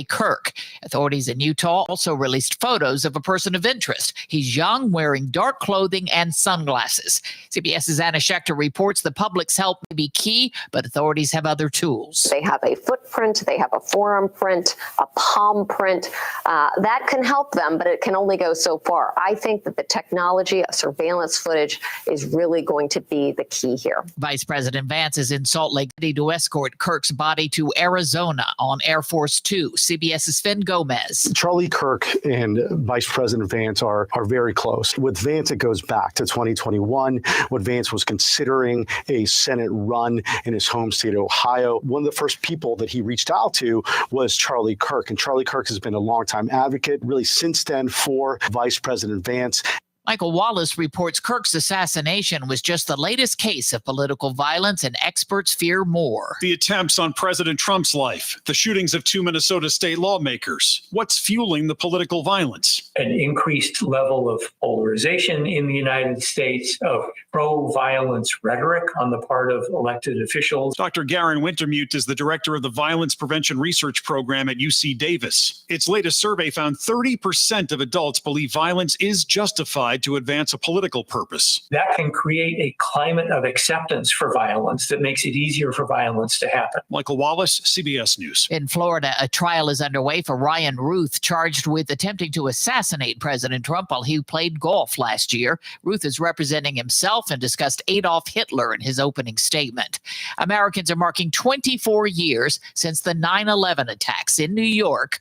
Kirk. Authorities in Utah also released photos of a person of interest. He's young, wearing dark clothing and sunglasses. CBS's Anna Schechter reports the public's help may be key, but authorities have other tools. They have a footprint, they have a forearm print, a palm print. That can help them, but it can only go so far. I think that the technology of surveillance footage is really going to be the key here. Vice President Vance is in Salt Lake City to escort Kirk's body to Arizona on Air Force Two. CBS's Finn Gomez. Charlie Kirk and Vice President Vance are very close. With Vance, it goes back to 2021, when Vance was considering a Senate run in his home state, Ohio. One of the first people that he reached out to was Charlie Kirk, and Charlie Kirk has been a longtime advocate, really since then, for Vice President Vance. Michael Wallace reports Kirk's assassination was just the latest case of political violence, and experts fear more. The attempts on President Trump's life, the shootings of 2 Minnesota state lawmakers. What's fueling the political violence? An increased level of polarization in the United States, of pro-violence rhetoric on the part of elected officials. Dr. Garen Wintermute is the director of the Violence Prevention Research Program at UC Davis. Its latest survey found 30% of adults believe violence is justified to advance a political purpose. That can create a climate of acceptance for violence that makes it easier for violence to happen. Michael Wallace, CBS News. In Florida, a trial is underway for Ryan Ruth, charged with attempting to assassinate President Trump while he played golf last year. Ruth is representing himself and discussed Adolf Hitler in his opening statement. Americans are marking 24 years since the 9/11 attacks in New York.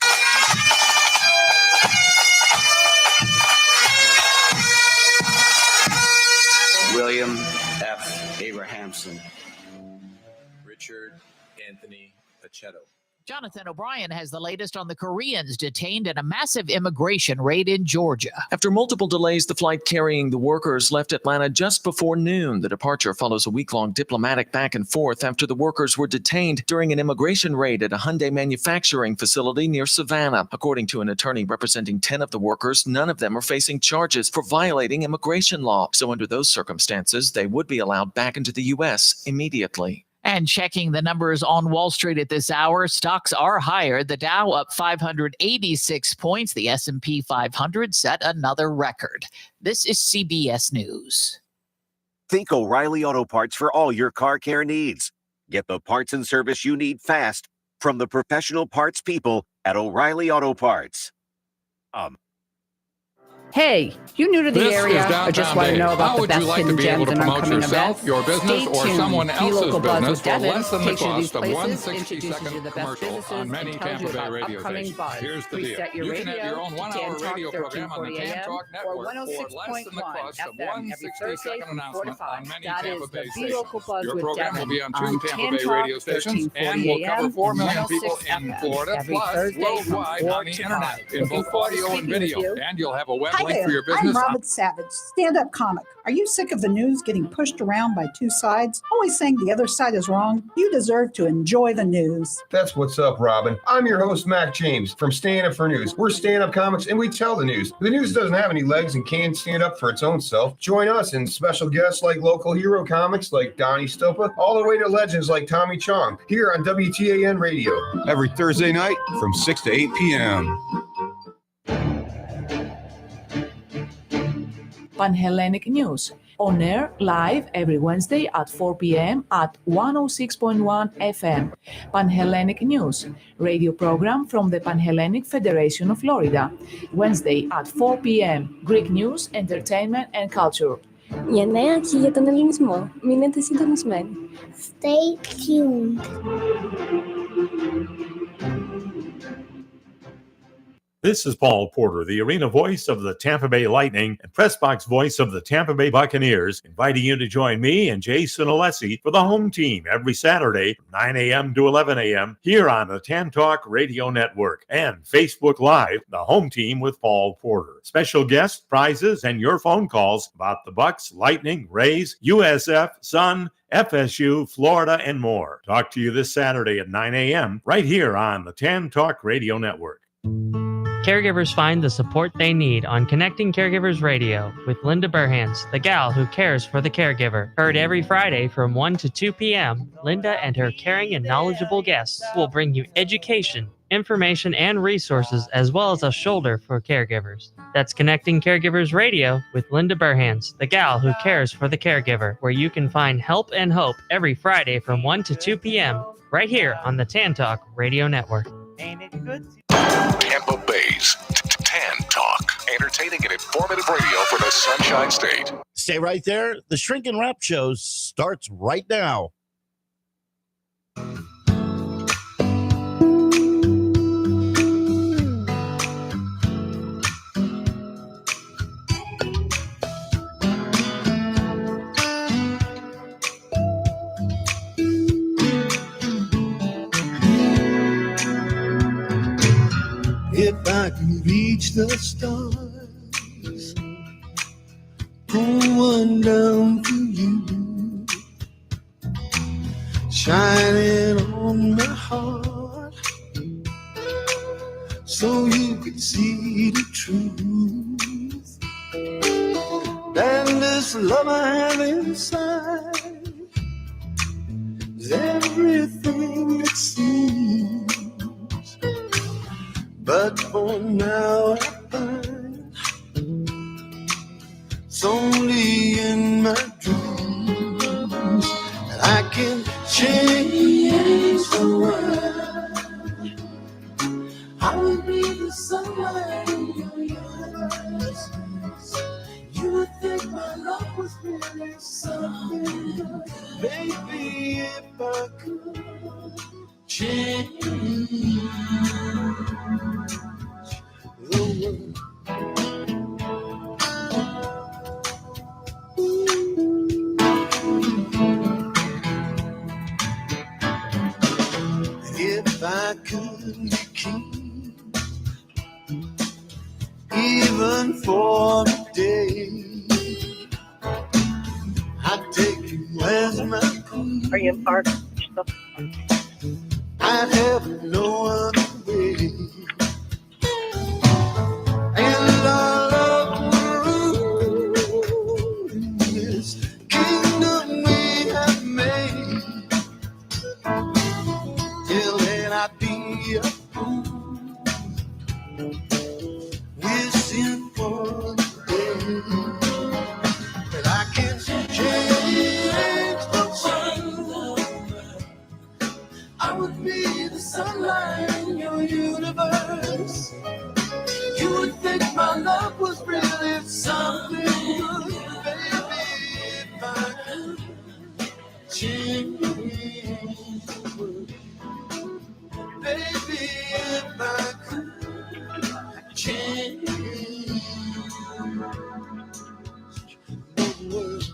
William F. Abrahamson. Richard Anthony Pachetto. Jonathan O'Brien has the latest on the Koreans detained in a massive immigration raid in Georgia. After multiple delays, the flight carrying the workers left Atlanta just before noon. The departure follows a week-long diplomatic back and forth after the workers were detained during an immigration raid at a Hyundai manufacturing facility near Savannah. According to an attorney representing 10 of the workers, none of them are facing charges for violating immigration law. So under those circumstances, they would be allowed back into the U.S. immediately. And checking the numbers on Wall Street at this hour, stocks are higher. The Dow up 586 points. The S&P 500 set another record. This is CBS News. Think O'Reilly Auto Parts for all your car care needs. Get the parts and service you need fast from the professional parts people at O'Reilly Auto Parts. Hey, you new to the This area is Downtown or just want to Dade. know about How the would best you like hidden to be gems able to and promote upcoming yourself, events? your business, Stay or tuned. someone Be else's Local Buzz business with for Devin less than the takes you to these cost of places, one introduces you to 60-second the best commercial businesses, on many and tells Tampa you Bay about radio upcoming stations? buzz. Here's the deal. Reset your You can have radio your own to one-hour Dan Talk radio program on the 1340 Tam AM Talk or Network for less than the 106.1 cost of FM one every Thursday 60-second from 4 to announcement 5. on many That Tampa is Bay the Be stations. Local Buzz Your with program Devin will be on on 2 Tampa Tan Bay Talk radio stations 1340 and will cover AM 4 million and people 106 in FM Florida, every plus Thursday from worldwide 4 on the to internet 5. in both Looking forward to audio and speaking with video. you. And you'll have a web Hi link there, for your I'm business. Robin Savage, stand-up comic. Are you sick of the news getting pushed around by two sides, always saying the other side is wrong? You deserve to enjoy the news. That's what's up, Robin. I'm your host, Mac James, from Stand Up for News. We're stand-up comics, and we tell the news. The news doesn't have any legs and can't stand up for its own self. Join us and special guests like local hero comics like Donnie Stopa, all the way to legends like Tommy Chong, here on WTAN Radio. Every Thursday night from 6 to 8 p.m. Pan-Hellenic News, on air live every Wednesday at 4 p.m. at 106.1 FM. Pan-Hellenic News, radio program from the Pan-Hellenic Federation of Florida. Wednesday at 4 p.m. Greek news, entertainment and culture. Για νέα και για τον ελληνισμό. Μείνετε συντονισμένοι. Stay tuned. This is Paul Porter, the arena voice of the Tampa Bay Lightning and press box voice of the Tampa Bay Buccaneers, inviting you to join me and Jason Alessi for the home team every Saturday from 9 a.m. to 11 a.m. here on the Tam Talk Radio Network and Facebook Live, the home team with Paul Porter. Special guests, prizes, and your phone calls about the Bucks, Lightning, Rays, USF, Sun, FSU, Florida, and more. Talk to you this Saturday at 9 a.m. right here on the Tam Talk Radio Network. caregivers find the support they need on Connecting Caregivers Radio with Linda Burhans, the gal who cares for the caregiver. Heard every Friday from 1 to 2 p.m., Linda and her caring and knowledgeable guests will bring you education, information, and resources, as well as a shoulder for caregivers. That's Connecting Caregivers Radio with Linda Burhans, the gal who cares for the caregiver, where you can find help and hope every Friday from 1 to 2 p.m. right here on the Tan Talk Radio Network. Tampa Bay's Tan Talk, entertaining and informative radio for the Sunshine State. Stay right there. The Shrink and Wrap show starts right now. If I can reach the stars, pull one down for you, shining on my heart, so you could see the truth. And this love I have inside is everything it seems. But for now I find it's only in my dreams that I can change the world. I will be the sunlight in your eyes. You would think my love was really something. Maybe if I could change the world. If I could be king, even for a day, I'd take you as my queen. Are you parked? I'd have no other way. And our love will rule in this kingdom we have made. Till then I'd be a fool, wishing for the day that I can change the world. I would be the sunlight in your universe. You would think my love was really something good, baby, if I could change the world. Baby, if I could change the world.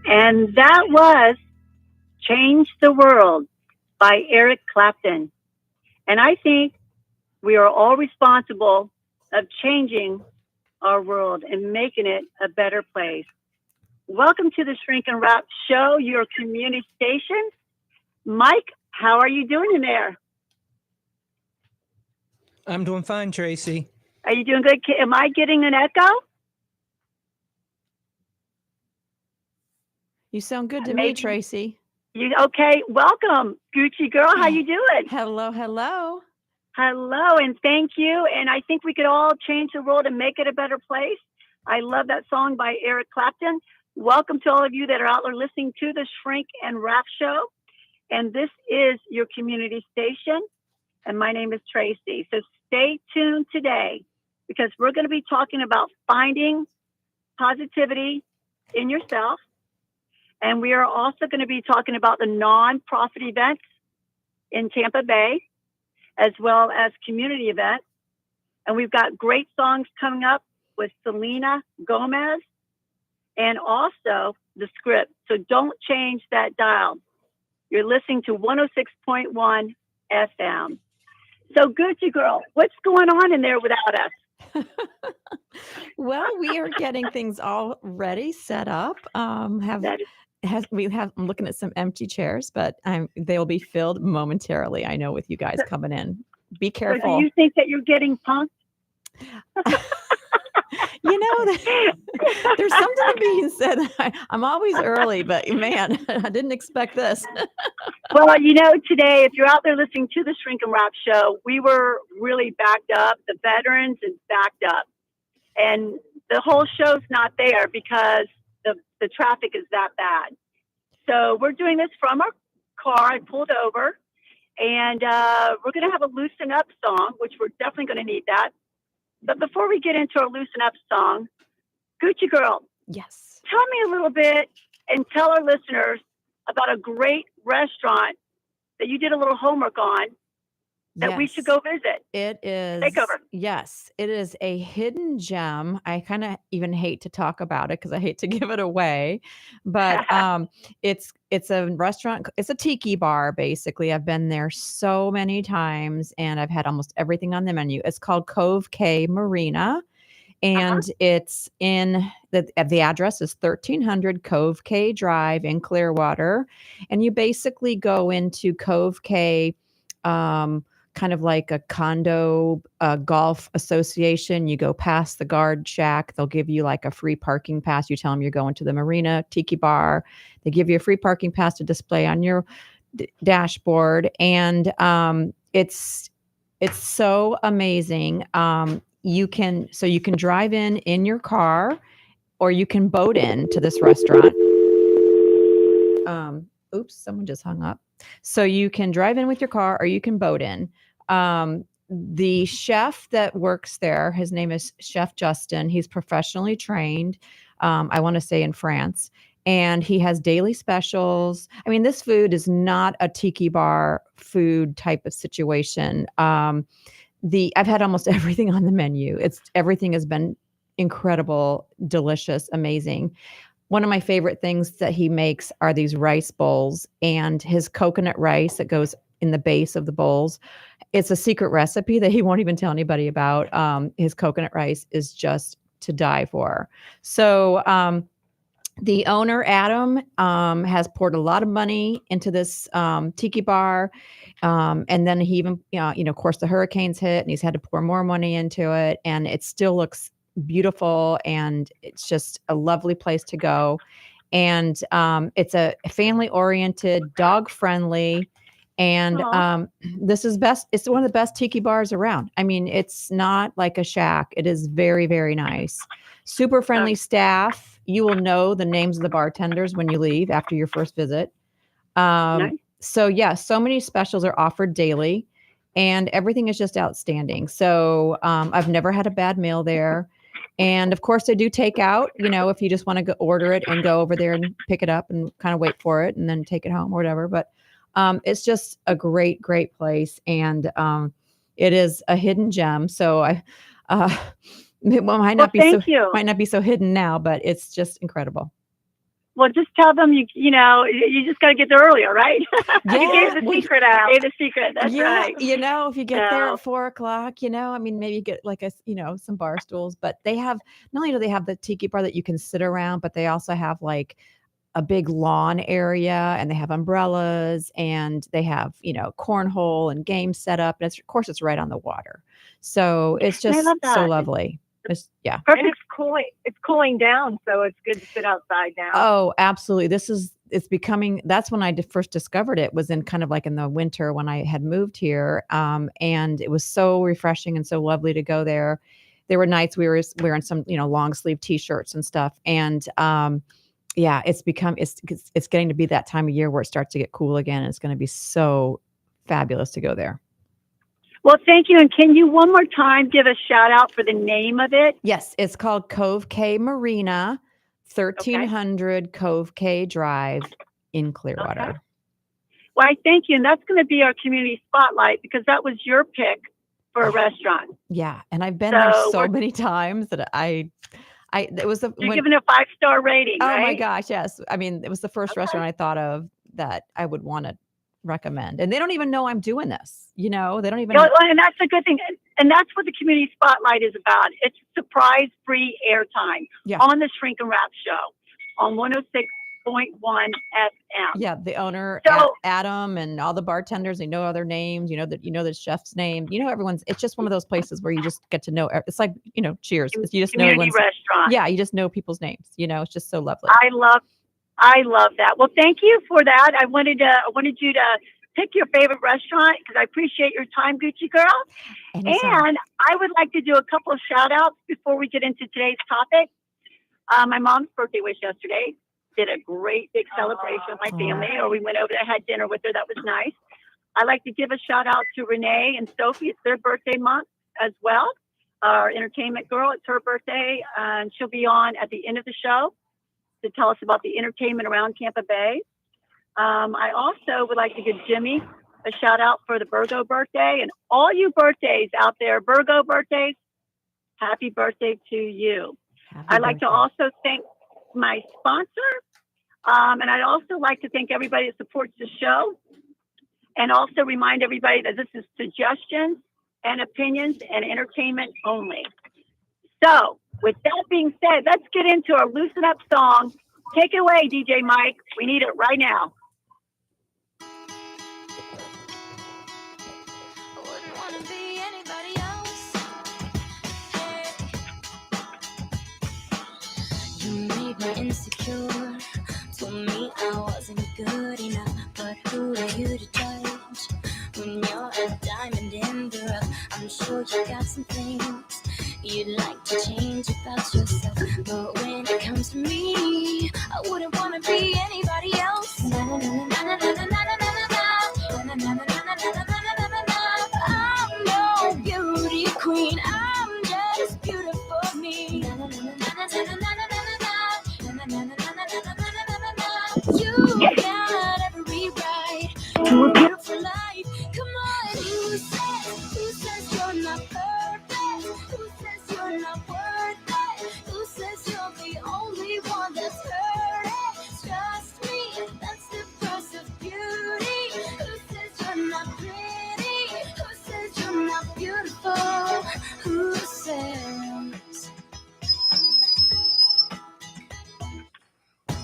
And that was Change the World by Eric Clapton. And I think we are all responsible of changing our world and making it a better place. Welcome to the Shrink and Wrap Show, your community station. Mike, how are you doing in there? I'm doing fine, Tracy. Are you doing good? Am I getting an echo? You sound good to me, Tracy. Okay? Welcome, Gucci girl. How you doing? Hello, hello. Hello, and thank you. And I think we could all change the world and make it a better place. I love that song by Eric Clapton. Welcome to all of you that are out there listening to the Shrink and Wrap Show. And this is your community station. And my name is Tracy. So stay tuned today because we're going to be talking about finding positivity in yourself. And we are also going to be talking about the nonprofit events in Tampa Bay, as well as community events. And we've got great songs coming up with Selena Gomez and also the script. So don't change that dial. You're listening to 106.1 FM. So Gucci girl, what's going on in there without us? Well, we are getting things all ready, set up. I'm looking at some empty chairs, but they'll be filled momentarily. I know with you guys coming in. Be careful. So do you think that you're getting punked? There's something to being said. I'm always early, but man, I didn't expect this. Well, today, if you're out there listening to the Shrink and Wrap Show, we were really backed up. The veterans is backed up. And the whole show's not there because the traffic is that bad. So we're doing this from our car. I pulled over. And we're going to have a Loosen Up song, which we're definitely going to need that. But before we get into our Loosen Up song, Gucci girl. Yes. Tell me a little bit and tell our listeners about a great restaurant that you did a little homework on that we should go visit. It is. Take over. Yes, it is a hidden gem. I kind of even hate to talk about it because I hate to give it away. But it's a restaurant. It's a tiki bar, basically. I've been there so many times, and I've had almost everything on the menu. It's called Cove K Marina. And it's in the address is 1300 Cove K Drive in Clearwater. And you basically go into Cove K, kind of like a condo golf association. You go past the guard shack. They'll give you like a free parking pass. You tell them you're going to the Marina Tiki Bar. They give you a free parking pass to display on your dashboard. And it's so amazing. You can drive in your car, or you can boat in to this restaurant. Oops, someone just hung up. So you can drive in with your car, or you can boat in. The chef that works there, his name is Chef Justin. He's professionally trained, I want to say in France. And he has daily specials. I mean, this food is not a tiki bar food type of situation. I've had almost everything on the menu. Everything has been incredible, delicious, amazing. One of my favorite things that he makes are these rice bowls, and his coconut rice that goes in the base of the bowls. It's a secret recipe that he won't even tell anybody about. His coconut rice is just to die for. So the owner, Adam, has poured a lot of money into this tiki bar. And then he even, of course, the hurricanes hit and he's had to pour more money into it. And it still looks beautiful. And it's just a lovely place to go. And it's a family-oriented, dog-friendly. And this is best. It's one of the best tiki bars around. I mean, it's not like a shack. It is very, very nice. Super friendly staff. You will know the names of the bartenders when you leave after your first visit. Nice. So yeah, so many specials are offered daily, and everything is just outstanding. So I've never had a bad meal there. And of course, they do take out, if you just want to go order it and go over there and pick it up and kind of wait for it and then take it home or whatever. But it's just a great, great place. And it is a hidden gem. So it might not be so hidden now, but it's just incredible. Well, just tell them you just got to get there earlier, right? Yeah, you gave the secret out. You gave the secret. That's right. If you get there at 4:00, maybe you get like some bar stools. But they have, not only do they have the tiki bar that you can sit around, but they also have like a big lawn area, and they have umbrellas, and they have cornhole and games set up. And of course, it's right on the water, so it's just so lovely. Yeah. And it's cooling down, so it's good to sit outside now. Oh, absolutely. It's becoming, that's when I first discovered it, was in kind of like in the winter when I had moved here. And it was so refreshing and so lovely to go there. There were nights we were wearing some, long sleeve t-shirts and stuff. And, yeah, it's getting to be that time of year where it starts to get cool again. And it's going to be so fabulous to go there. Well, thank you. And can you one more time give a shout out for the name of it? Yes, it's called Cove K Marina, 1300 Cove K Drive in Clearwater. Okay. Well, I thank you. And that's going to be our community spotlight because that was your pick for a restaurant. Yeah. And I've been there so many times that you're giving a 5-star rating. Oh right? My gosh. Yes. I mean, it was the first restaurant I thought of that I would want to recommend. And they don't even know I'm doing this. They don't even know. And that's a good thing. And that's what the community spotlight is about. It's surprise free airtime on the Shrink and Wrap show on 106.1 FM. Yeah, the owner, Adam, and all the bartenders, they know other names. You know the chef's name. Everyone's. It's just one of those places where you just get to know. It's like Cheers. You just know everyone's restaurant. Yeah, you just know people's names. It's just so lovely. I love that. Well, thank you for that. I wanted you to pick your favorite restaurant because I appreciate your time, Gucci girl. Anytime. And I would like to do a couple of shout outs before we get into today's topic. My mom's birthday was yesterday. Did a great big celebration with my family, or we went over there, had dinner with her. That was nice. I'd like to give a shout out to Renee and Sophie. It's their birthday month as well. Our entertainment girl, it's her birthday, and she'll be on at the end of the show to tell us about the entertainment around Tampa Bay. I also would like to give Jimmy a shout out for the Virgo birthday, and all you birthdays out there, Virgo birthdays, happy birthday to you. I'd like to also thank my sponsor, and I'd also like to thank everybody that supports the show, and also remind everybody that this is suggestions and opinions and entertainment only. So, with that being said, let's get into our Loosen Up song. Take it away, DJ Mike. We need it right now. You made me insecure, told me I wasn't good enough, but who are you to judge? When you're a diamond in the rough, I'm sure you got some things you'd like to change about yourself, but when it comes to me, I wouldn't want to be anybody else. I'm no beauty queen, I'm just beautiful me. You got every right to a beautiful life. Come on, who says you're not perfect? Who says you're not worth it? Who says you're the only one that's hurting? Trust me, that's the price of beauty. Who says you're not pretty? Who says you're not beautiful? Who says?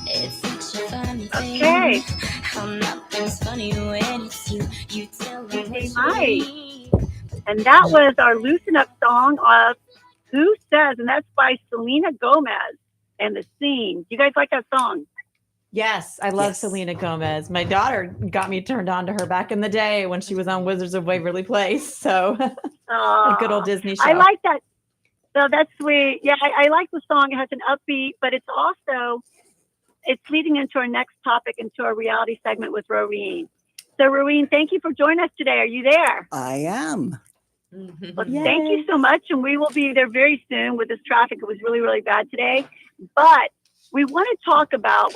It's such a funny thing. Okay. How nothing's funny when it's you. You tell me what's Hi. And that was our Loosen Up song of Who Says, and that's by Selena Gomez and The Scene. Do you guys like that song? Yes, I love Selena Gomez. My daughter got me turned on to her back in the day when she was on Wizards of Waverly Place. So a good old Disney show. I like that. So that's sweet. Yeah, I like the song. It has an upbeat, but it's leading into our next topic, into our reality segment with Roreen. So Roreen, thank you for joining us today. Are you there? I am. Well, thank you so much. And we will be there very soon with this traffic. It was really, really bad today. But we've talked about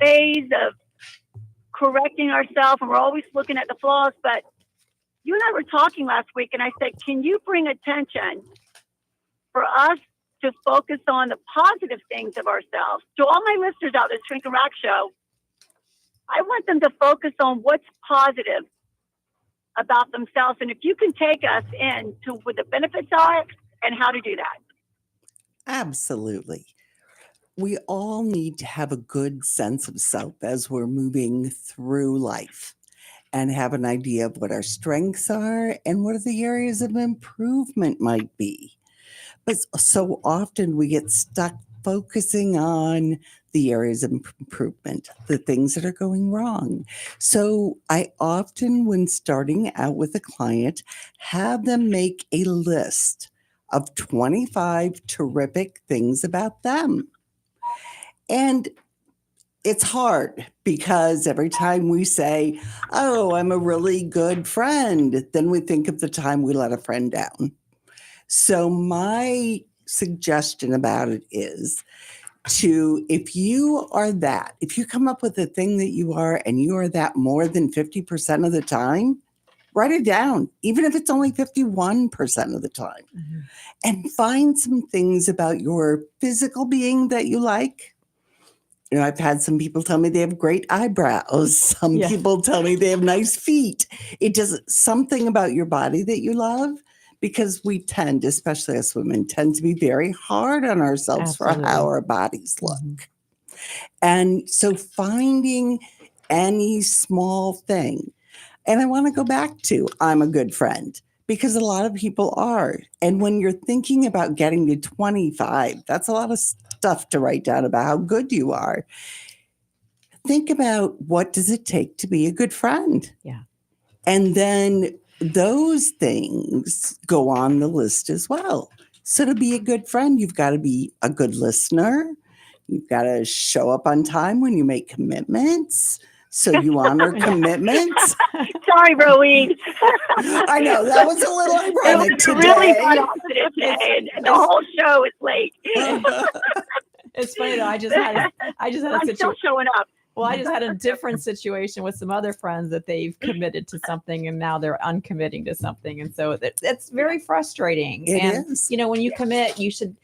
ways of correcting ourselves, and we're always looking at the flaws. But you and I were talking last week, and I said, can you bring attention for us to focus on the positive things of ourselves? To all my listeners out there, Shrink and Rock Show, I want them to focus on what's positive about themselves. And if you can take us into what the benefits are and how to do that. Absolutely. We all need to have a good sense of self as we're moving through life and have an idea of what our strengths are and what the areas of improvement might be. But so often we get stuck focusing on the areas of improvement, the things that are going wrong. So I often, when starting out with a client, have them make a list of 25 terrific things about them. And it's hard because every time we say, oh, I'm a really good friend, then we think of the time we let a friend down. So my suggestion about it is if you come up with a thing that you are and you are that more than 50% of the time, write it down, even if it's only 51% of the time. Mm-hmm. And find some things about your physical being that you like. You know, I've had some people tell me they have great eyebrows. Some people tell me they have nice feet. It does something about your body that you love, because we tend, especially as women, tend to be very hard on ourselves for how our bodies look. Mm-hmm. And so finding any small thing. And I want to go back to, I'm a good friend, because a lot of people are. And when you're thinking about getting to 25, that's a lot of stuff to write down about how good you are. Think about, what does it take to be a good friend? Yeah. And then those things go on the list as well. So to be a good friend, you've got to be a good listener. You've got to show up on time when you make commitments. So you honor commitments. Sorry, Rowie. I know, that was a little ironic today. Really got off today, and the whole show is late. It's funny though. I just had a situation. Still showing up. Well, I just had a different situation with some other friends that they've committed to something and now they're uncommitting to something, and so it's very frustrating. It is. You know, when you commit, you should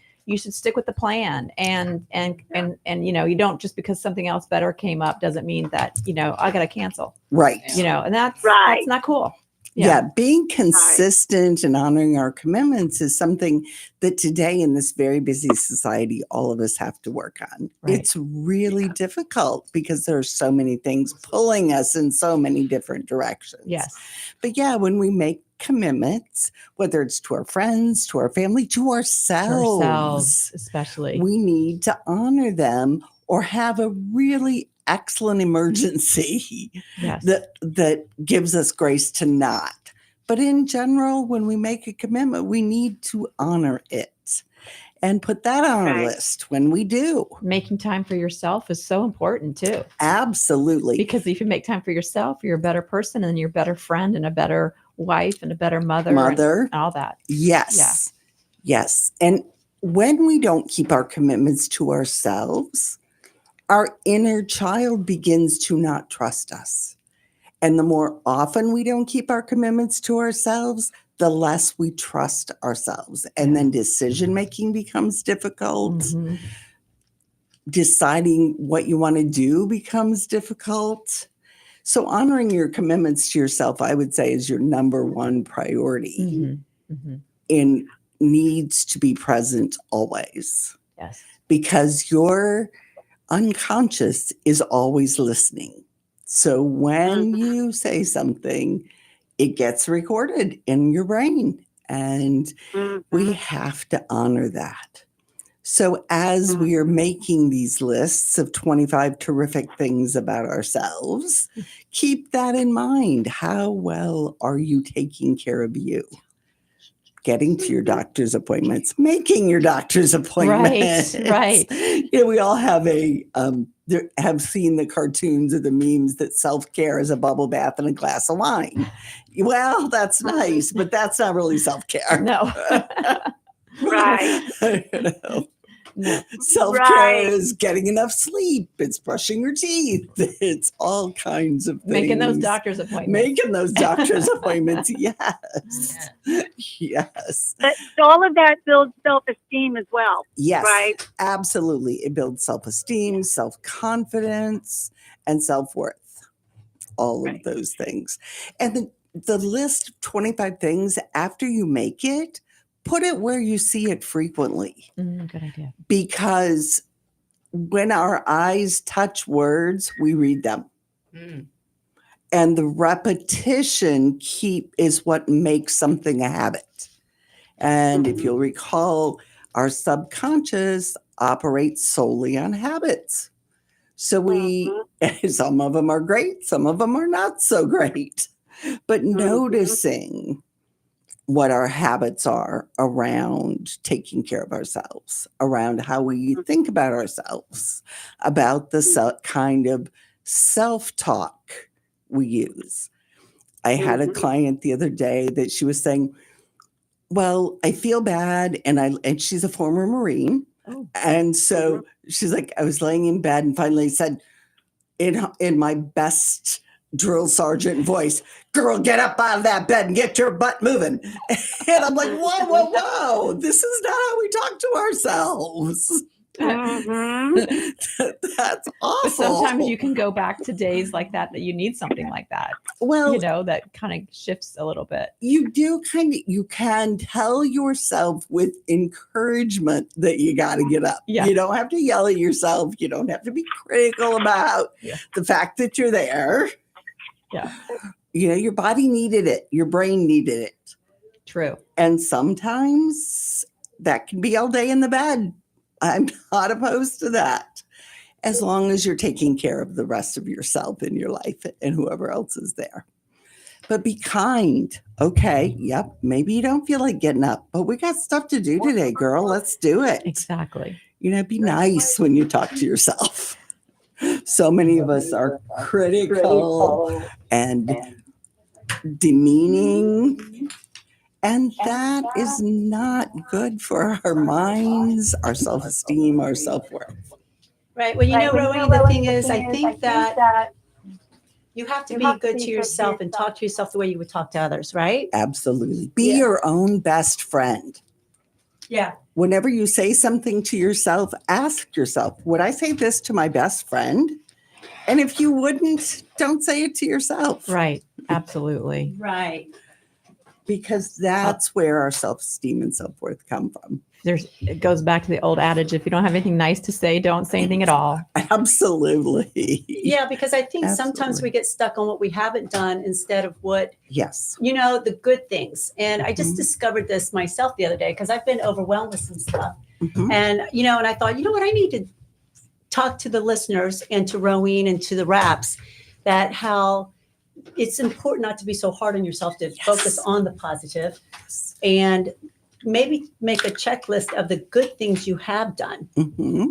stick with the plan, and you know, you don't, just because something else better came up doesn't mean that, you know, I got to cancel. Right. You know, and that's not cool. Yeah, being consistent and honoring our commitments is something that today in this very busy society, all of us have to work on. Right. It's really difficult because there are so many things pulling us in so many different directions. Yes. But yeah, when we make commitments, whether it's to our friends, to our family, to ourselves especially, we need to honor them or have a really excellent emergency that gives us grace to not. But in general, when we make a commitment, we need to honor it and put that on our list when we do. Making time for yourself is so important too. Absolutely. Because if you make time for yourself, you're a better person and you're a better friend and a better wife and a better mother and all that. Yes. Yeah. Yes. And when we don't keep our commitments to ourselves, our inner child begins to not trust us. And the more often we don't keep our commitments to ourselves, the less we trust ourselves. And then decision-making becomes difficult. Mm-hmm. Deciding what you want to do becomes difficult. So honoring your commitments to yourself, I would say, is your number one priority. Mm-hmm. Mm-hmm. And needs to be present always. Yes. Because your unconscious is always listening. So when you say something, it gets recorded in your brain, and we have to honor that. So as we are making these lists of 25 terrific things about ourselves, keep that in mind. How well are you taking care of you? Getting to your doctor's appointments, making your doctor's appointments. Right. You know, we all have have seen the cartoons or the memes that self-care is a bubble bath and a glass of wine. Well, that's nice, but that's not really self-care. No. Right. You know? No. Self-care is getting enough sleep. It's brushing your teeth. It's all kinds of things. Making those doctor's appointments. Yes. Yes. But all of that builds self-esteem as well. Yes. Right. Absolutely. It builds self-esteem, self-confidence, and self-worth. All of those things. And the list of 25 things, after you make it, put it where you see it frequently. Good idea. Because when our eyes touch words, we read them. And the repetition is what makes something a habit. And if you'll recall, Our subconscious operates solely on habits. So some of them are great, some of them are not so great. But noticing what our habits are around taking care of ourselves, around how we think about ourselves, about the kind of self-talk we use. I had a client the other day that she was saying, well, I feel bad, and she's a former Marine. And so she's like, I was laying in bed and finally said in my best drill sergeant voice, girl, get up out of that bed and get your butt moving. And I'm like, whoa. This is not how we talk to ourselves. That's awful. But sometimes you can go back to days like that you need something like that. Well, that kind of shifts a little bit. You can tell yourself with encouragement that you got to get up. Yeah. You don't have to yell at yourself. You don't have to be critical about the fact that you're there. Yeah. Your body needed it. Your brain needed it. True. And sometimes that can be all day in the bed. I'm not opposed to that, as long as you're taking care of the rest of yourself in your life and whoever else is there. But be kind. Okay, yep, maybe you don't feel like getting up, but we got stuff to do today, girl. Let's do it. Exactly. Be nice when you talk to yourself. So many of us are critical and demeaning. And that is not good for our minds, our self-esteem, our self-worth. Right. Well, Rowan, the thing is, I think that you have to be good to yourself and talk to yourself the way you would talk to others, right? Absolutely. Be your own best friend. Yeah. Whenever you say something to yourself, ask yourself, would I say this to my best friend? And if you wouldn't, don't say it to yourself. Right. Absolutely. Right. Because that's where our self-esteem and self-worth come from. It goes back to the old adage, if you don't have anything nice to say, don't say anything at all. Absolutely. Yeah, because I think sometimes we get stuck on what we haven't done instead of what, the good things. And I just discovered this myself the other day because I've been overwhelmed with some stuff. And, and I thought, what, I need to talk to the listeners and to Rowene and to the Raps that how it's important not to be so hard on yourself, to focus on the positive and maybe make a checklist of the good things you have done,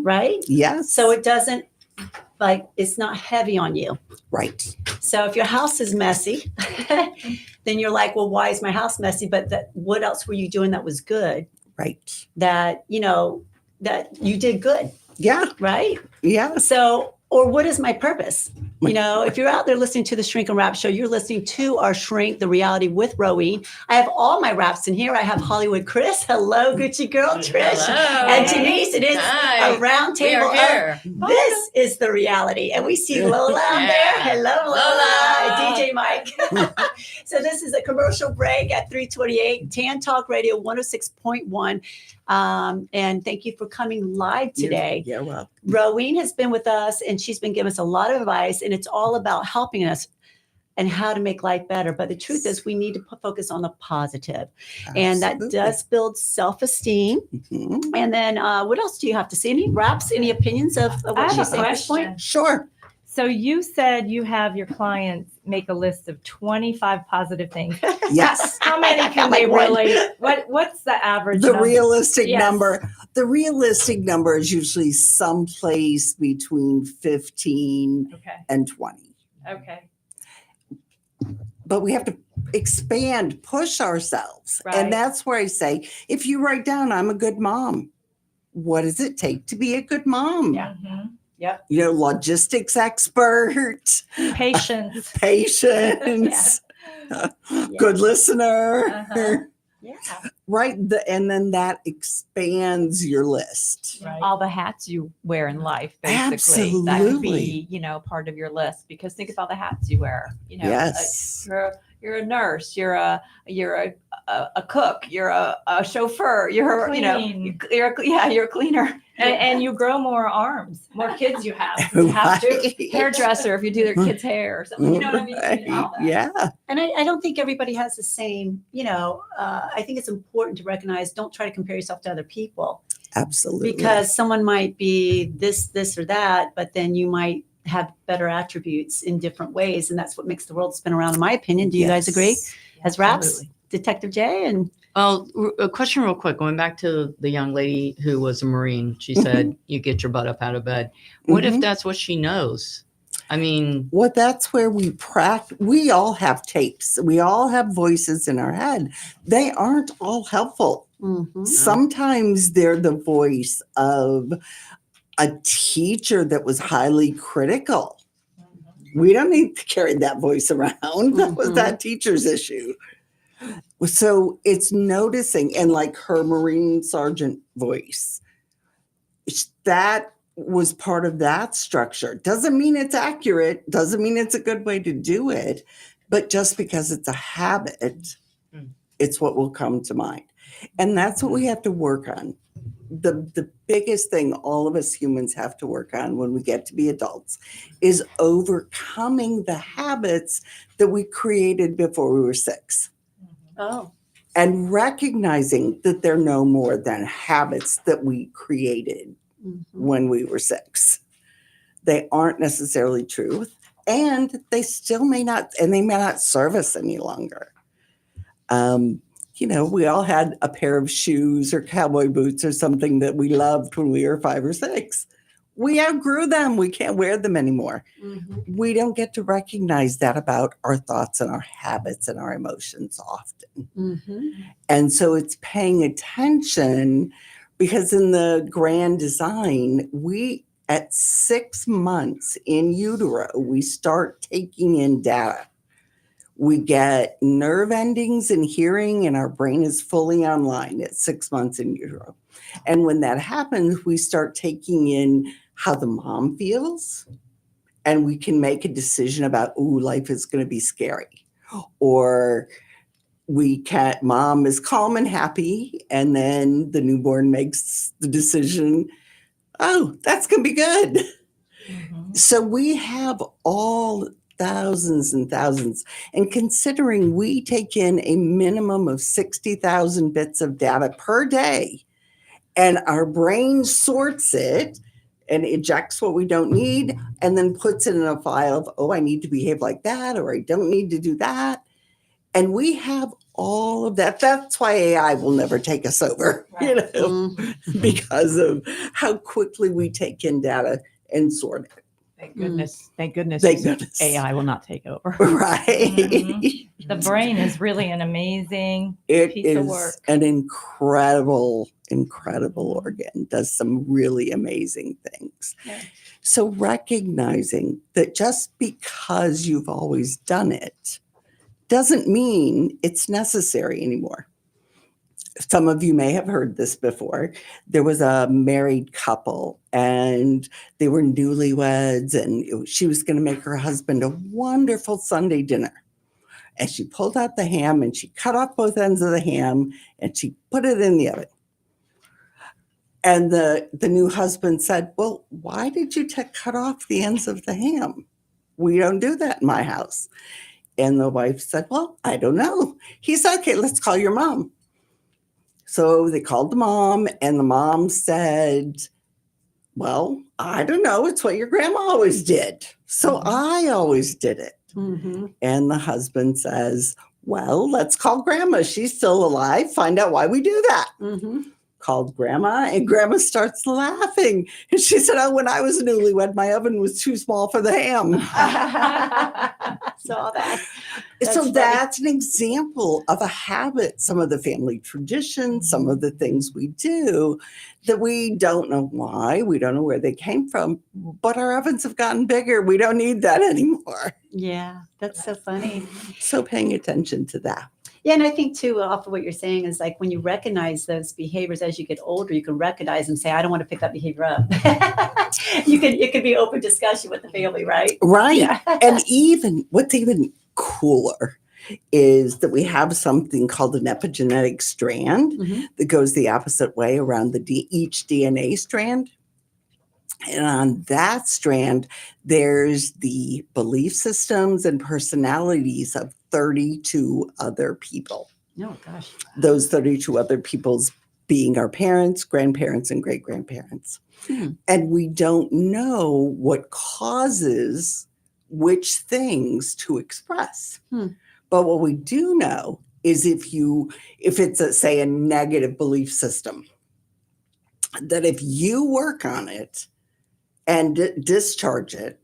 right? Yes. So it doesn't, it's not heavy on you. Right. So if your house is messy, then you're like, well, why is my house messy? But what else were you doing that was good? Right. That, that you did good. Yeah. Right? Yeah. So, or what is my purpose? If you're out there listening to the Shrink and Rap Show, you're listening to our Shrink, the Reality with Rowene. I have all my raps in here. I have Hollywood Chris. Hello, Gucci Girl Trish. Hello. And Denise, it is a round table. This is the reality. And we see Lola out there. Hello, Lola. DJ Mike. So this is a commercial break at 3:28. Tan Talk Radio 106.1. And thank you for coming live today. You're welcome. Rowene has been with us and she's been giving us a lot of advice, and it's all about helping us and how to make life better. But the truth is we need to focus on the positive. Absolutely. And that does build self-esteem. And then what else do you have to say? Any raps, any opinions of what she's saying at this point? Sure. So you said you have your clients make a list of 25 positive things. Yes. How many can they really, what's the average The number? realistic number. The realistic number is usually someplace between 15 and 20. Okay. But we have to expand, push ourselves. Right. And that's where I say, if you write down, I'm a good mom, what does it take to be a good mom? Yeah. Yep. Logistics expert. Patience. Good listener. Yeah. Right. And then that expands your list. Right. All the hats you wear in life, basically. That could be, part of your list, because think of all the hats you wear. Yes. You're a nurse, you're a cook, you're a chauffeur, you're a cleaner. And you grow more arms, more kids you have. You have to. Hairdresser if you do their kids' hair or something. You know what I mean? Yeah. And I don't think everybody has the same, I think it's important important to recognize, don't try to compare yourself to other people. Absolutely. Because someone might be this or that, but then you might have better attributes in different ways. And that's what makes the world spin around, in my opinion. Do you guys agree? As Raps, Detective Jay? And a question real quick, going back to the young lady who was a Marine. She said, you get your butt up out of bed. What if that's what she knows? I mean, well, that's where we practice. We all have tapes. We all have voices in our head. They aren't all helpful. Sometimes they're the voice of a teacher that was highly critical. We don't need to carry that voice around. That was that teacher's issue. So it's noticing, and like her Marine Sergeant voice, that was part of that structure. Doesn't mean it's accurate, doesn't mean it's a good way to do it, but just because it's a habit, it's what will come to mind. And that's what we have to work on. The biggest thing all of us humans have to work on when we get to be adults is overcoming the habits that we created before we were 6. Oh. And recognizing that they're no more than habits that we created when we were 6. They aren't necessarily truth, and they still may not serve us any longer. We all had a pair of shoes or cowboy boots or something that we loved when we were 5 or 6. We outgrew them. We can't wear them anymore. We don't get to recognize that about our thoughts and our habits and our emotions often. And so it's paying attention, because in the grand design, at 6 months in utero, we start taking in data. We get nerve endings and hearing, and our brain is fully online at 6 months in utero. And when that happens, we start taking in how the mom feels, and we can make a decision about, life is going to be scary. Or mom is calm and happy, and then the newborn makes the decision, that's going to be good. So we have all thousands and thousands. And considering we take in a minimum of 60,000 bits of data per day, and our brain sorts it and ejects what we don't need, and then puts it in a file of, I need to behave like that, or I don't need to do that. And we have all of that. That's why AI will never take us over, because of how quickly we take in data and sort it. Thank goodness. Thank goodness. Thank goodness. AI will not take over. Right. The brain is really an amazing It piece of is work. an incredible organ, does some really amazing things. So recognizing that just because you've always done it doesn't mean it's necessary anymore. Some of you may have heard this before. There was a married couple, and they were newlyweds, and she was going to make her husband a wonderful Sunday dinner. And she pulled out the ham, and she cut off both ends of the ham, and she put it in the oven. And the new husband said, well, why did you cut off the ends of the ham? We don't do that in my house. And the wife said, well, I don't know. He said, okay, let's call your mom. So they called the mom, and the mom said, well, I don't know. It's what your grandma always did. So I always did it. And the husband says, well, let's call grandma. She's still alive. Find out why we do that. Called grandma, and grandma starts laughing. And she said, when I was newlywed, my oven was too small for the ham. Saw that. So that's an example of a habit, some of the family traditions, some of the things we do that we don't know why, we don't know where they came from, but our ovens have gotten bigger. We don't need that anymore. Yeah, that's so funny. So paying attention to that. Yeah, and I think too, off of what you're saying is like when you recognize those behaviors as you get older, you can recognize them, say, I don't want to pick that behavior up. It could be open discussion with the family, right? Right. Yeah. And what's even cooler is that we have something called an epigenetic strand that goes the opposite way around each DNA strand. And on that strand, there's the belief systems and personalities of 32 other people. No, gosh. Those 32 other people's being our parents, grandparents, and great-grandparents. And we don't know what causes which things to express. But what we do know is if it's say a negative belief system, that if you work on it and discharge it,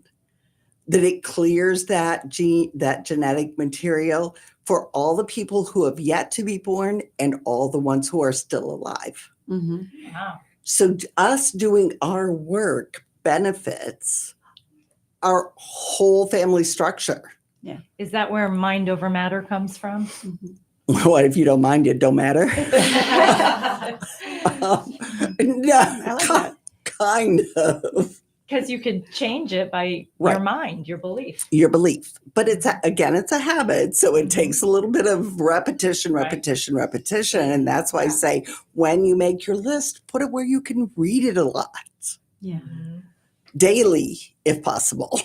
that it clears that genetic material for all the people who have yet to be born and all the ones who are still alive. Wow. So us doing our work benefits our whole family structure. Yeah. Is that where mind over matter comes from? What if you don't mind it? Don't matter. No, kind of. Because you could change it by Right. your mind, your belief. Your belief, but it's a habit, so it takes a little bit of repetition, and that's why I say when you make your list, put it where you can read it a lot. Yeah. Daily, if possible.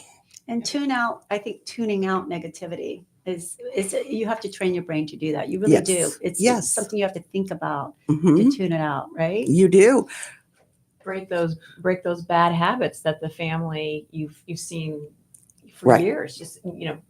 And tuning out negativity is you have to train your brain to do that. You really Yes. do. It's something you have to think about Mhm. to tune it out, right? You do. break those bad habits that the family you've seen for Right. years. Just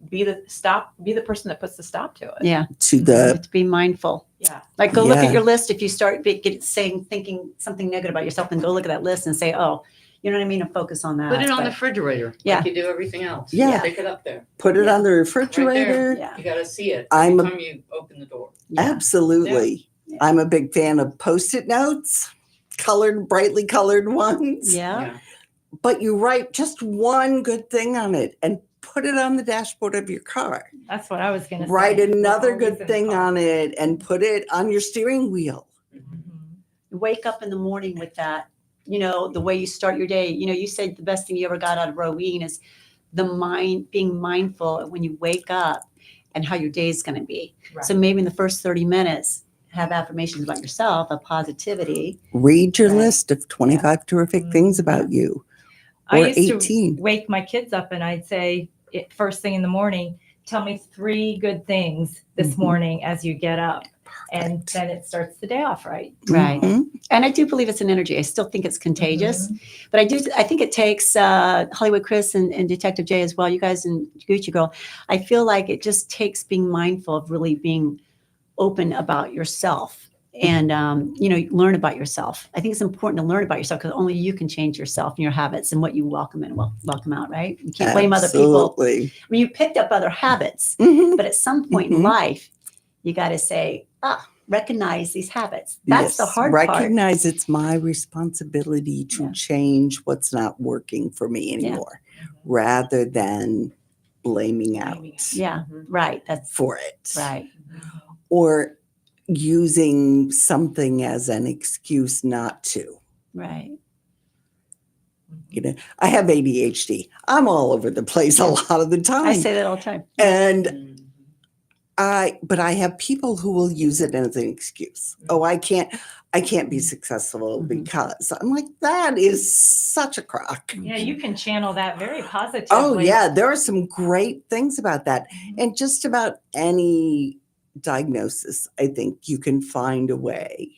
be the person that puts the stop to it. Yeah. To be mindful. Yeah. Like go look Yeah. at your list. If you start thinking something negative about yourself, then go look at that list and say, oh, you know what I mean? And focus on that. Put it on the But- refrigerator. Yeah. Like you do everything else. Yeah. Stick it up there. Put it on the Right refrigerator. there. You got to see it I'm every a- time you open the door. Absolutely. Yeah. I'm a big fan of Post-it notes, brightly colored ones. Yeah. But you write just one good thing on it and put it on the dashboard of your car. That's what I was going to say. Write another Always good in thing the car. on it and put it on your steering wheel. Wake up in the morning with that, the way you start your day. You said the best thing you ever got out of Roween is being mindful of when you wake up and how your day is going to be. Right. So maybe in the first 30 minutes, have affirmations about yourself, of positivity. Read your list of 25 terrific things about you. I Or used 18. to wake my kids up and I'd say, first thing in the morning, tell me 3 good things this morning as you get up. And then it starts the day off right. Right. And I do believe it's an energy. I still think it's contagious, but I think it takes Hollywood Chris and Detective Jay as well. You guys and Gucci Girl. I feel like it just takes being mindful of really being open about yourself and, learn about yourself. I think it's important to learn about yourself because only you can change yourself and your habits and what you welcome in and welcome out, right? You can't blame other people. Absolutely. I mean, you picked up other habits, Mhm. but at some point in life, you got to say, recognize these habits. That's the Yes, hard part. recognize it's my responsibility to change what's not working for me anymore, rather than blaming out Yeah, right. That's for it. right. Or using something as an excuse not to. Right. I have ADHD. I'm all over the place a lot of the time. I say that all the time. And but I have people who will use it as an excuse. Oh, I can't be successful because I'm like, that is such a crock. Yeah, you can channel that very positively. Oh yeah, there are some great things about that. And just about any diagnosis, I think you can find a way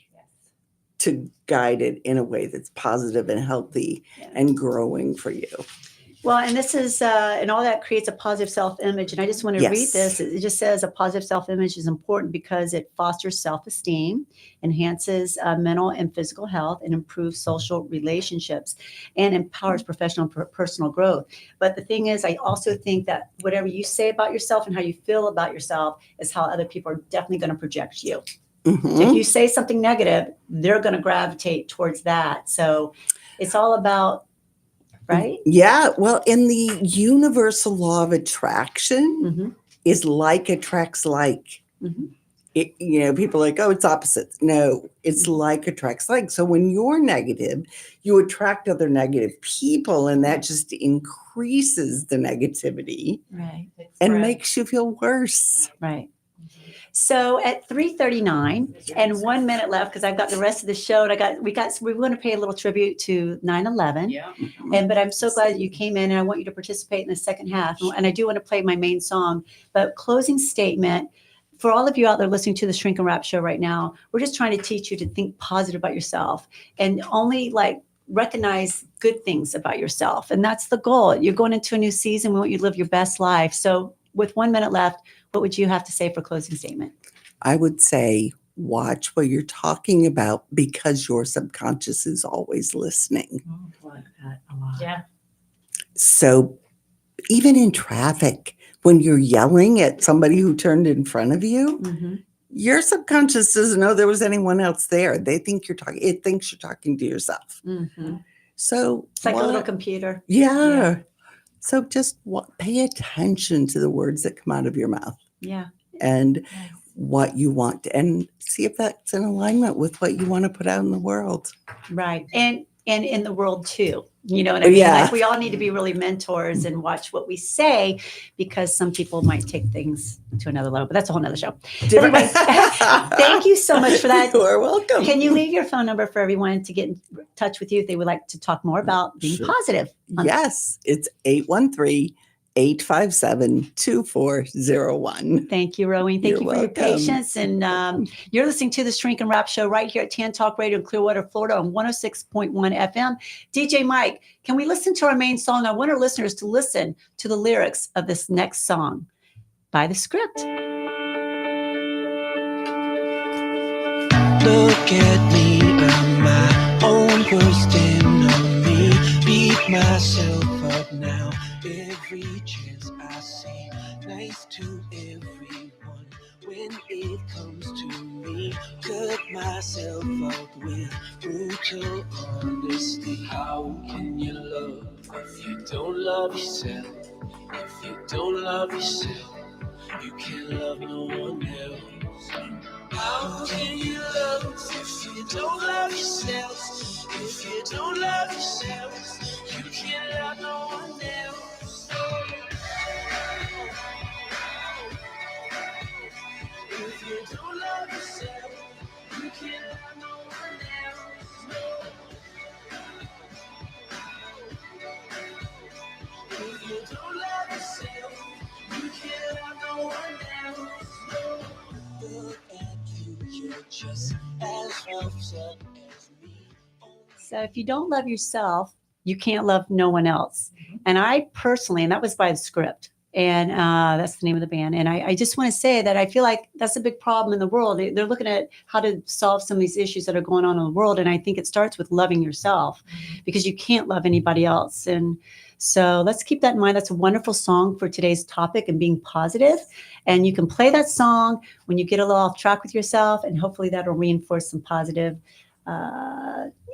to guide it in a way that's positive and healthy and growing for you. Well, and this is, and all that creates a positive self-image. And I just want to read Yes. this. It just says a positive self-image is important because it fosters self-esteem, enhances mental and physical health, and improves social relationships, and empowers professional and personal growth. But the thing is, I also think that whatever you say about yourself and how you feel about yourself is how other people are definitely going to project you. Mhm. If you say something negative, they're going to gravitate towards that. So it's all about, right? Yeah, well, in the universal law of attraction is like attracts like. People are like, oh, it's opposites. No, it's like attracts like. So when you're negative, you attract other negative people, and that just increases the negativity Right. and makes you feel worse. Right. So at 3:39 and 1 minute left, because I've got the rest of the show, and we want to pay a little tribute to 9/11. Yeah. But I'm so glad you came in, and I want you to participate in the second half. And I do want to play my main song, but closing statement for all of you out there listening to the Shrink and Wrap show right now, we're just trying to teach you to think positive about yourself and only like recognize good things about yourself. And that's the goal. You're going into a new season. We want you to live your best life. So with 1 minute left, what would you have to say for closing statement? I would say watch what you're talking about because your subconscious is always listening. I like that a lot. Yeah. So even in traffic, when you're yelling at somebody who turned in front of you, your subconscious doesn't know there was anyone else there. They think you're talking, it thinks you're talking to yourself. So It's like a little computer. Yeah. So just pay attention to the words that come out of your mouth. Yeah. And what you want and see if that's in alignment with what you want to put out in the world. Right. And in the world too. You know what I mean? Yeah. Like we all need to be really mentors and watch what we say because some people might take things to another level, but that's a whole nother show. Anyway, thank you so much for that. You are welcome. Can you leave your phone number for everyone to get in touch with you if they would like to talk more about being positive? Yes, it's 813-857-2401. Thank you, Rowing. Thank you for your patience. And you're listening to the Shrink and Wrap show right here at TAN Talk Radio in Clearwater, Florida on 106.1 FM. DJ Mike, can we listen to our main song? I want our listeners to listen to the lyrics of this next song by The Script. Look at me, I'm my own worst enemy. Beat myself up now. Every chance I see, nice to everyone. When it comes to me, cut myself up with brutal honesty. How can you love if you don't love yourself? If you don't love yourself, you can't love no one else. How can you love if you don't love yourself? If you don't love yourself, you can't love no one else. If you don't love yourself, you can't love no one else. If you don't love yourself, you can't love no one else. Look at you, you're just as upset as me. So if you don't love yourself, you can't love no one else. And I personally, and that was by The Script, and that's the name of the band. And I just want to say that I feel like that's a big problem in the world. They're looking at how to solve some of these issues that are going on in the world. And I think it starts with loving yourself because you can't love anybody else. And so let's keep that in mind. That's a wonderful song for today's topic and being positive. And you can play that song when you get a little off track with yourself, and hopefully that'll reinforce some positive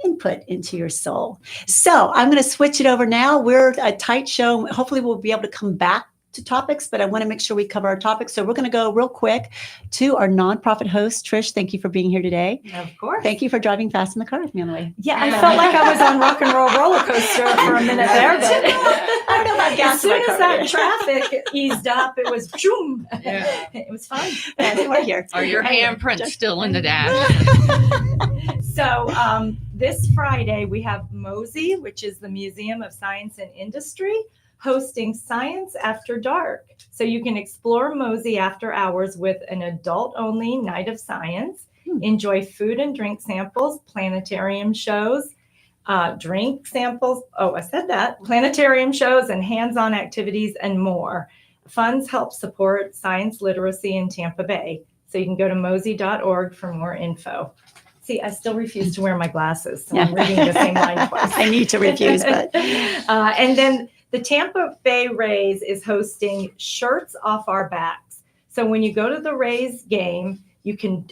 input into your soul. So I'm going to switch it over now. We're a tight show. Hopefully we'll be able to come back to topics, but I want to make sure we cover our topics. So we're going to go real quick to our nonprofit host, Trish. Thank you for being here today. Of course. Thank you for driving fast in the car with me on the way. Yeah, I felt like I was on rock and roll roller coaster for a minute there, but I don't know about gas. as soon as that traffic eased up, it was zoom. It was fun. We're here. Are your handprints still in the dash? So this Friday, we have MOSI, which is the Museum of Science and Industry, hosting Science After Dark. So you can explore MOSI after hours with an adult-only night of science, enjoy food and drink samples, planetarium shows, drink samples. Oh, I said that. Planetarium shows and hands-on activities and more. Funds help support science literacy in Tampa Bay. So you can go to mosi.org for more info. See, I still refuse to wear my glasses, so I'm reading the same line twice. I need to refuse, but. And then the Tampa Bay Rays is hosting Shirts Off Our Backs. So when you go to the Rays game, you can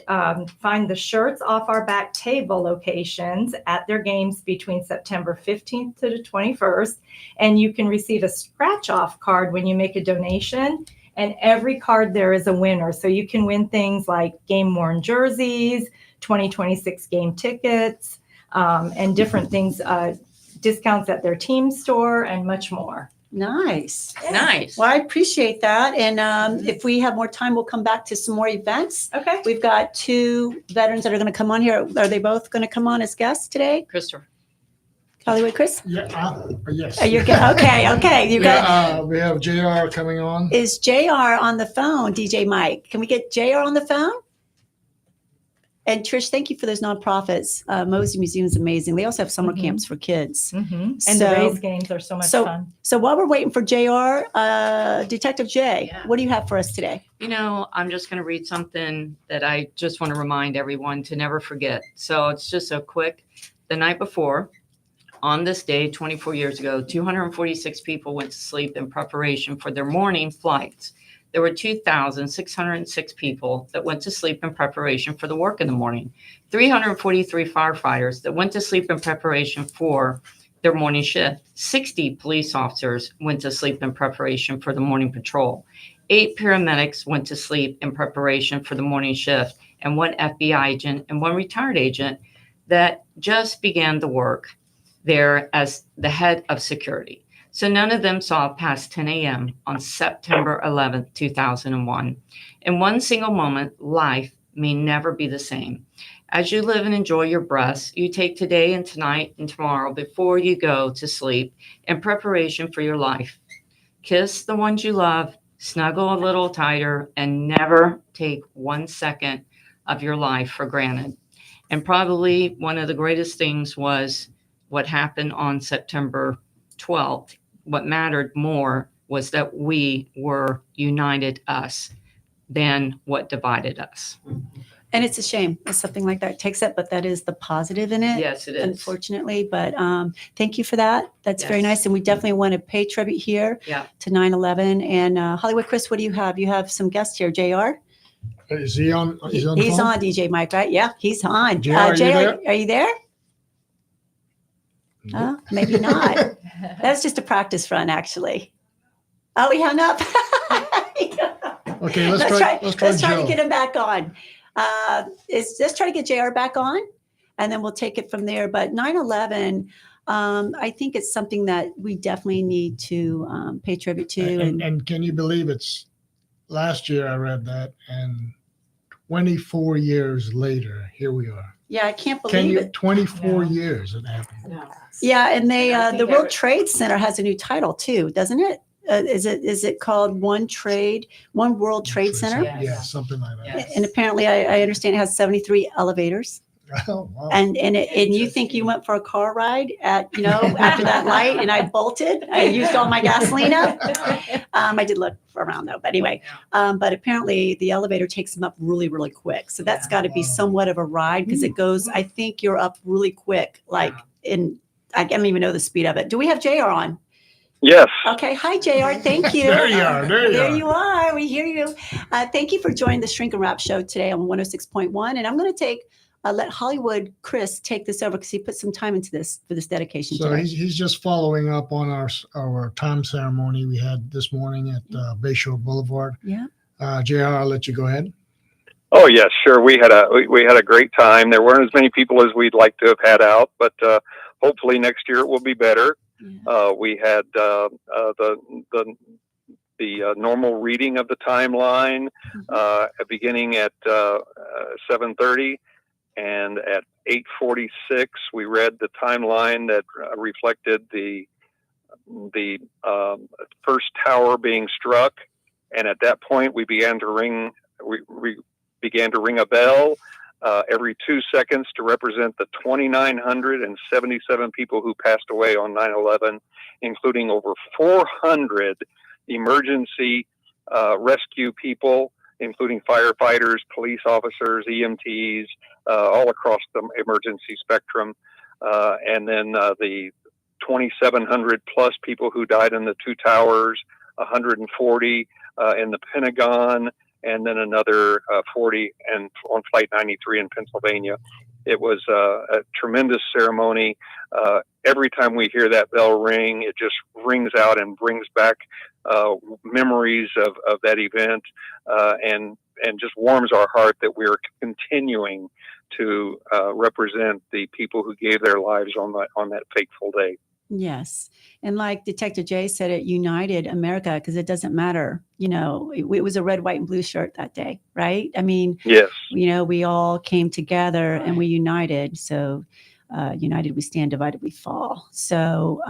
find the Shirts Off Our Back table locations at their games between September 15th to the 21st. And you can receive a scratch-off card when you make a donation. And every card there is a winner. So you can win things like game-worn jerseys, 2026 game tickets, and different things, discounts at their team store, and much more. Nice. Nice. Well, I appreciate that. And if we have more time, we'll come back to some more events. Okay. We've got two veterans that are going to come on here. Are they both going to come on as guests today? Christopher. Hollywood Chris? Yeah. Yes. You're good. Okay. You got. We have JR coming on. Is JR on the phone, DJ Mike? Can we get JR on the phone? And Trish, thank you for those nonprofits. Mosey Museum is amazing. They also have summer camps for kids. And the race games are so much fun. So while we're waiting for JR, Detective J, what do you have for us today? I'm just going to read something that I just want to remind everyone to never forget. So it's just so quick. The night before, on this day, 24 years ago, 246 people went to sleep in preparation for their morning flights. There were 2,606 people that went to sleep in preparation for the work in the morning, 343 firefighters that went to sleep in preparation for their morning shift, 60 police officers went to sleep in preparation for the morning patrol, 8 paramedics went to sleep in preparation for the morning shift, and 1 FBI agent and 1 retired agent that just began the work there as the head of security. So none of them saw past 10 a.m. on September 11th, 2001. In one single moment, life may never be the same. As you live and enjoy your breaths, you take today and tonight and tomorrow before you go to sleep in preparation for your life. Kiss the ones you love, snuggle a little tighter, and never take 1 second of your life for granted. And probably one of the greatest things was what happened on September 12th. What mattered more was that we were united us than what divided us. And it's a shame that something like that takes it, but that is the positive in it. Yes, it is. Unfortunately, but thank you for that. That's very nice. And we definitely want to pay tribute here to 9/11. And Hollywood Chris, what do you have? You have some guests here. JR? Is he on? He's on DJ Mike, right? Yeah, he's on. JR, are you there? No. Maybe not. That's just a practice run, actually. Oh, he hung up. Okay, let's try to get him back on. Let's try to get JR back on, and then we'll take it from there. But 9/11, I think it's something that we definitely need to pay tribute to. And can you believe it's last year I read that, and 24 years later, here we are. Yeah, I can't believe it. 24 years it happened. No. Yeah, and they the World Trade Center has a new title too, doesn't it? Is it called One World Trade Center? Yeah, something like that. And apparently, I understand it has 73 elevators. Oh, wow. And you think you went for a car ride at after that light, and I bolted. I used all my gasoline up. I did look around though, but anyway. But apparently, the elevator takes them up really, really quick. So that's got to be somewhat of a ride because it goes. I think you're up really quick, like I don't even know the speed of it. Do we have JR on? Yes. Okay. Hi, JR. Thank you. There you are. There you are. We hear you. Thank you for joining the Shrink and Wrap show today on 106.1. And I'm going to let Hollywood Chris take this over because he put some time into this for this dedication. So today. he's just following up on our time ceremony we had this morning at Bayshore Boulevard. Yeah. JR, I'll let you go ahead. Oh yes, sure. We had a great time. There weren't as many people as we'd like to have had out, but hopefully next year it will be better. Yeah. We had the normal reading of the timeline beginning at 7:30, and at 8:46 we read the timeline that reflected the first tower being struck, and at that point we began to ring. We began to ring a bell every 2 seconds to represent the 2,977 people who passed away on 9/11, including over 400 emergency rescue people, including firefighters, police officers, EMTs, all across the emergency spectrum. And then the 2,700 plus people who died in the two towers, 140 in the Pentagon, and then another 40 and on Flight 93 in Pennsylvania. It was a tremendous ceremony. Every time we hear that bell ring, it just rings out and brings back memories of that event, and just warms our heart that we're continuing to represent the people who gave their lives on that fateful day. Yes. And like Detective Jay said, it united America because it doesn't matter. It was a red, white, and blue shirt that day, right? I mean, yes. We all came together and we united. So united we stand, divided we fall. So,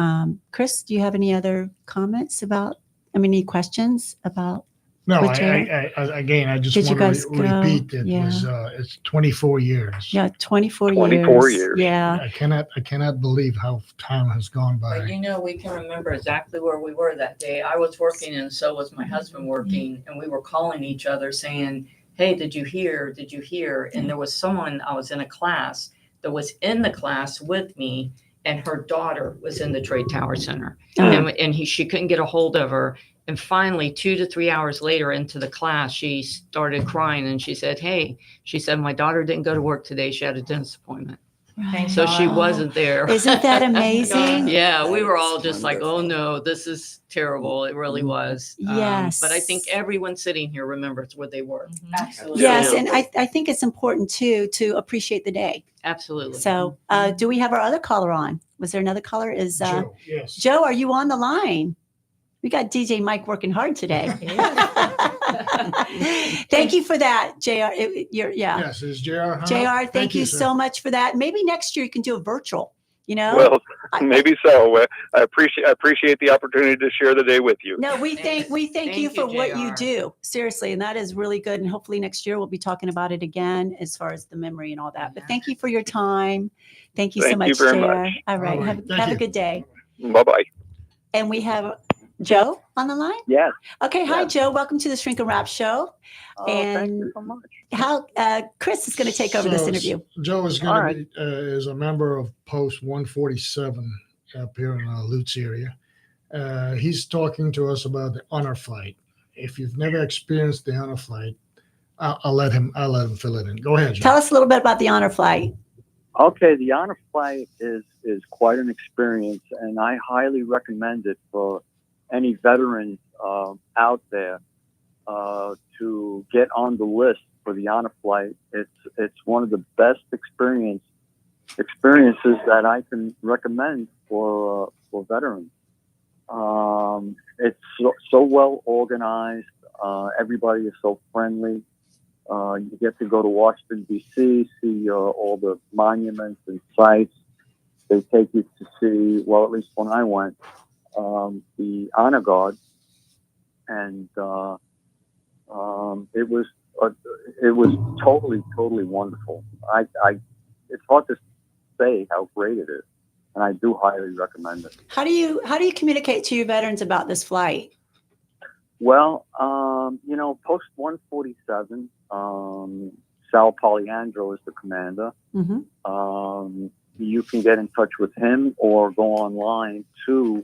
Chris, do you have any other comments about, any questions about? No, what Jared- I just Did you want guys to go? repeat it Yeah. was it's 24 years. Yeah, 24 24 years. years. Yeah. I cannot believe how time has gone by. But we can remember exactly where we were that day. I was working and so was my husband working, and we were calling each other saying, hey, did you hear? Did you hear? And there was someone, I was in a class that was in the class with me, and her daughter was in the Trade Tower Center. And she couldn't get a hold of her. And finally, 2 to 3 hours later into the class, she started crying and she said, hey, my daughter didn't go to work today. She had a dentist appointment. Thank So she God. wasn't there. Isn't that amazing? Yeah, we were all just like, oh no, this is terrible. It really was. Yes. But I think everyone sitting here remembers where they were. Absolutely. Yes, and I think it's important too to appreciate the day. Absolutely. So, do we have our other caller on? Was there another caller? Is Joe, yes. Joe, are you on the line? We got DJ Mike working hard today. Thank you for that, JR. Yes, is JR. JR, thank you sir. so much for that. Maybe next year you can do a virtual, Well, maybe so. I appreciate the opportunity to share the day with you. No, we thank you Thank for you, what you JR. do. Seriously, and that is really good. And hopefully next year we'll be talking about it again as far as the memory and all that. But thank you for your time. Thank you so Thank much, you very JR. much. All right. All right. Have Thank a you. good day. Bye-bye. And we have Joe on the line? Yes. Okay. Hi, Yes. Joe. Welcome to the Shrink and Wrap Show. Thank you so much. How Chris is going to take over this interview. Joe is All going to be is a member of Post 147 up here in Lutz area. He's talking to us about the honor flight. If you've never experienced the honor flight, I'll let him fill it in. Go ahead, Joe. Tell us a little bit about the honor flight. Okay, the honor flight is quite an experience, and I highly recommend it for any veterans out there to get on the list for the honor flight. It's one of the best experiences that I can recommend for veterans. It's so well organized. Everybody is so friendly. You get to go to Washington, D.C., see all the monuments and sites. They take you to see, well, at least when I went, the honor guard, and it was totally wonderful. It's hard to say how great it is, and I do highly recommend it. How do you communicate to your veterans about this flight? Well, Post 147, Sal Poliandro is the commander. Mm-hmm. You can get in touch with him or go online to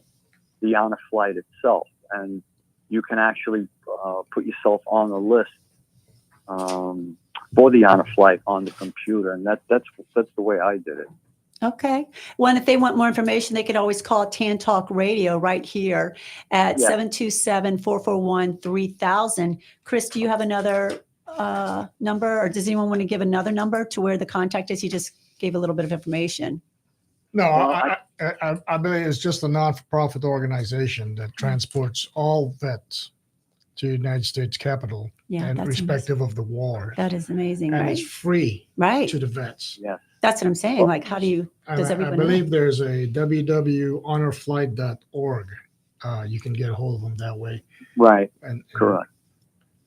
the honor flight itself, and you can actually put yourself on the list for the honor flight on the computer, and that's the way I did it. Okay. Well, and if they want more information, they could always call TAN Talk Radio right here at 727-441-3000. Chris, do you have another number, or does anyone want to give another number to where the contact is? You just gave a little bit of information. No, I believe it's just a non-for-profit organization that transports all vets to the United States Capitol, Yeah, and that's irrespective of the war. That is amazing, And right? it's free Right. to the vets. Yeah. That's what I'm saying. Like, how does I everyone believe there's a www.honorflight.org. You can get a hold of them that way. Right. And correct.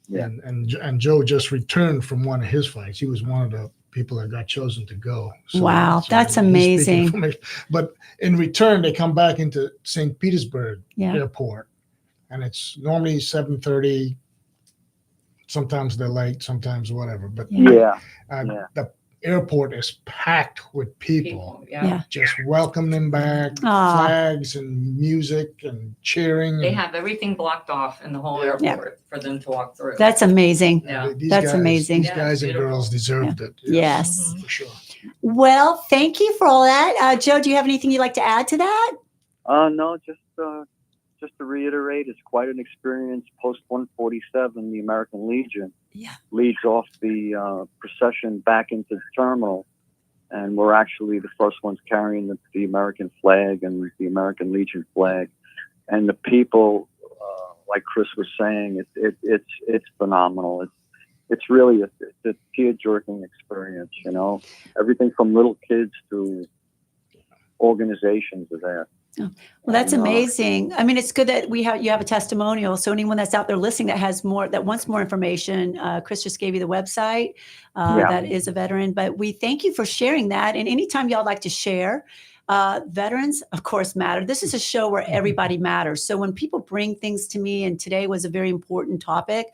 Yeah. And Joe just returned from one of his flights. He was one of the people that got chosen to go. Wow, that's he's speaking amazing. from it. But in return, they come back into St. Petersburg Yeah. Airport, and it's normally 7:30. Sometimes they're late, sometimes whatever. But Yeah. the airport is packed with people. Yeah. Just welcome them back, Aw. flags and music and cheering. They and have everything blocked off in the whole airport for them to walk through. That's amazing. Yeah. these That's guys, amazing. These guys and girls deserved it. Yes. For sure. Well, thank you for all that. Joe, do you have anything you'd like to add to that? No, just to reiterate, it's quite an experience. Post 147, the American Legion, leads off the procession back into the terminal, and we're actually the first ones carrying the American flag and the American Legion flag. And the people, like Chris was saying, it's phenomenal. It's really a tear-jerking experience. Everything from little kids to organizations are there. Oh, well, that's amazing. I mean, it's good that you have a testimonial. So anyone that's out there listening that wants more information, Chris just gave you the website that is a veteran. But we thank you for sharing that. And anytime y'all like to share, veterans, of course, matter. This is a show where everybody matters. So when people bring things to me, and today was a very important topic,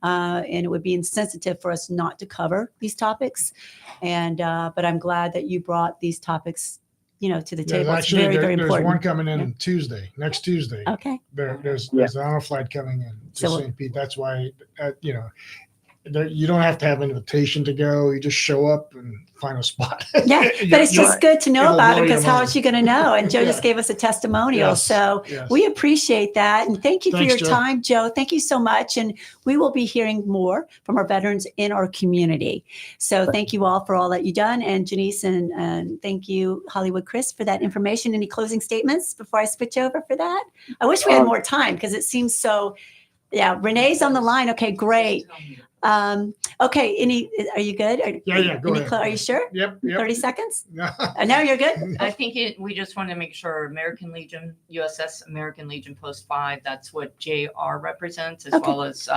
and it would be insensitive for us not to cover these topics. And but I'm glad that you brought these topics to the table. It's Actually, very, very there's important. one coming in next Tuesday. Okay. There's an honor flight coming in to St. Pete. That's why, you don't have to have an invitation to go. You just show up and find a spot. Yeah, but it's just good to know about it, because how is is she going to know? And Joe just gave us a testimonial. Yes, So yes. we appreciate that. And thank you Thanks, for your Joe. time, Joe. Thank you so much. And we will be hearing more from our veterans in our community. So thank you all for all that you've done. And Janice, and thank you, Hollywood Chris, for that information. Any closing statements before I switch over for that? I wish we had more time, because it seems so. Yeah, Renee's on the line. Okay, great. Okay, are you good? Go ahead. Are you sure? Yep. 30 seconds? No, you're good? I think we just want to make sure American Legion, USS American Legion Post 5, that's what JR represents, as well as